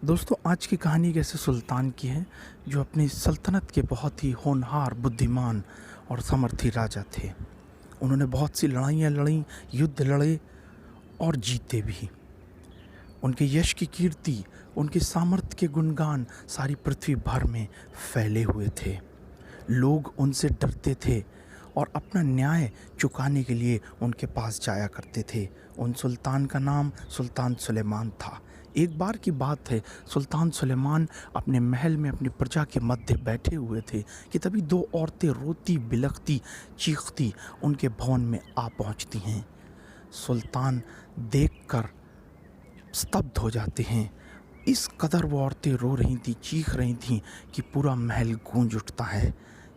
दोस्तों, आज की कहानी एक ऐसे सुल्तान की है जो अपनी सल्तनत के बहुत ही होनहार, बुद्धिमान और सामर्थी राजा थे। उन्होंने बहुत सी लड़ाइयाँ लड़ी, युद्ध लड़े और जीते भी। उनके यश की कीर्ति, उनके सामर्थ्य के गुणगान सारी पृथ्वी भर में फैले हुए थे। लोग उनसे डरते थे और अपना न्याय चुकाने के लिए उनके पास जाया करते थे। उन सुल्तान का नाम सुल्तान सुलेमान था। एक बार की बात है, सुल्तान सुलेमान अपने महल में अपनी प्रजा के मध्य बैठे हुए थे कि तभी दो औरतें रोती बिलखती चीखती उनके भवन में आ पहुंचती हैं। सुल्तान देखकर स्तब्ध हो जाते हैं। इस कदर वो औरतें रो रही थीं, चीख रही थीं कि पूरा महल गूंज उठता है।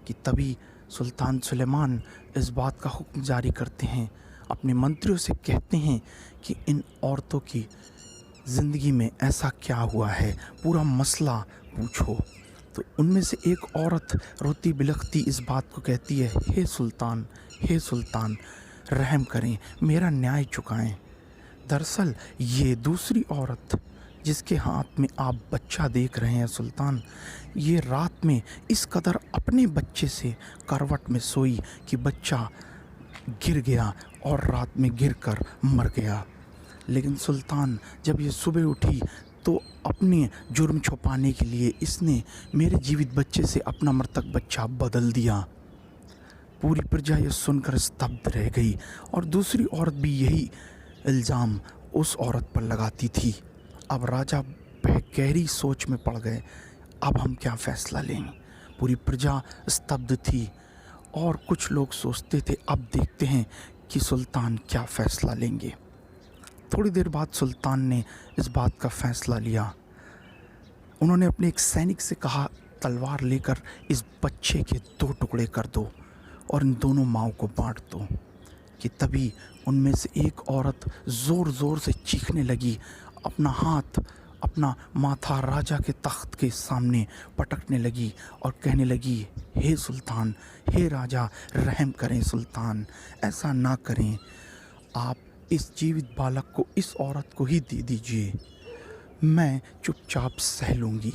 कि तभी सुल्तान सुलेमान इस बात का हुक्म जारी करते हैं, अपने मंत्रियों से कहते हैं कि इन औरतों की ज़िंदगी में ऐसा क्या हुआ है, पूरा मसला पूछो। तो उनमें से एक औरत रोती बिलखती इस बात को कहती है, हे सुल्तान, रहम करें, मेरा न्याय चुकाएं। दरअसल ये दूसरी औरत जिसके हाथ में आप बच्चा देख रहे हैं सुल्तान, ये रात में इस कदर अपने बच्चे से करवट में सोई कि बच्चा गिर गया और रात में गिरकर मर गया। लेकिन सुल्तान जब ये सुबह उठी तो अपने जुर्म छुपाने के लिए इसने मेरे जीवित बच्चे से अपना मृतक बच्चा बदल दिया। पूरी प्रजा ये सुनकर स्तब्ध रह गई और दूसरी औरत भी यही इल्ज़ाम उस औरत पर लगाती थी। अब राजा गहरी सोच में पड़ गए, अब हम क्या फ़ैसला लें। पूरी प्रजा स्तब्ध थी और कुछ लोग सोचते थे, अब देखते हैं कि सुल्तान क्या फ़ैसला लेंगे। थोड़ी देर बाद सुल्तान ने इस बात का फ़ैसला लिया। उन्होंने अपने एक सैनिक से कहा, तलवार लेकर इस बच्चे के 2 टुकड़े कर दो और इन दोनों माओं को बांट दो। कि तभी उनमें से एक औरत ज़ोर ज़ोर से चीखने लगी, अपना हाथ, अपना माथा राजा के तख्त के सामने पटकने लगी और कहने लगी, हे सुल्तान, हे राजा, रहम करें सुल्तान, ऐसा ना करें। आप इस जीवित बालक को इस औरत को ही दे दीजिए, मैं चुपचाप सह लूँगी।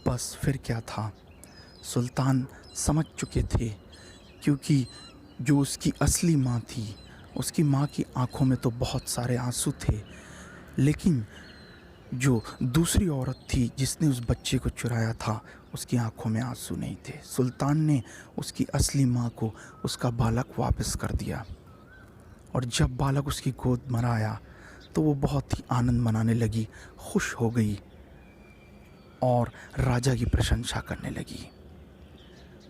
बस फिर क्या था, सुल्तान समझ चुके थे, क्योंकि जो उसकी असली माँ थी, उसकी माँ की आंखों में तो बहुत सारे आंसू थे, लेकिन जो दूसरी औरत थी जिसने उस बच्चे को चुराया था, उसकी आंखों में आंसू नहीं थे। सुल्तान ने उसकी असली माँ को उसका बालक वापस कर दिया और जब बालक उसकी गोद में आया तो वो बहुत ही आनंद मनाने लगी, खुश हो गई और राजा की प्रशंसा करने लगी।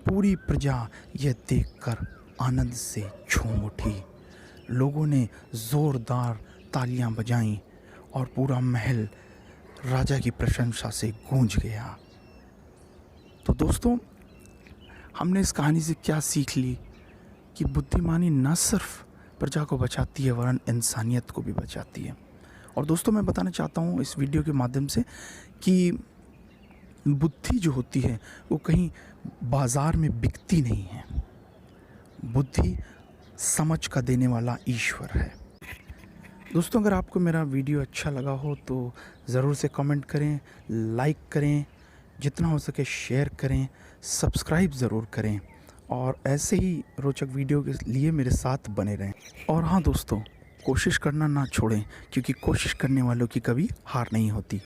पूरी प्रजा यह देखकर आनंद से झूम उठी। लोगों ने ज़ोरदार तालियां बजाईं और पूरा महल राजा की प्रशंसा से गूंज गया। तो दोस्तों, हमने इस कहानी से क्या सीख ली कि बुद्धिमानी न सिर्फ प्रजा को बचाती है वरन इंसानियत को भी बचाती है। और दोस्तों, मैं बताना चाहता हूँ इस वीडियो के माध्यम से कि बुद्धि जो होती है वो कहीं बाज़ार में बिकती नहीं है। बुद्धि समझ का देने वाला ईश्वर है। दोस्तों, अगर आपको मेरा वीडियो अच्छा लगा हो तो ज़रूर से कमेंट करें, लाइक करें, जितना हो सके शेयर करें, सब्सक्राइब ज़रूर करें और ऐसे ही रोचक वीडियो के लिए मेरे साथ बने रहें। और हाँ दोस्तों, कोशिश करना ना छोड़ें, क्योंकि कोशिश करने वालों की कभी हार नहीं होती।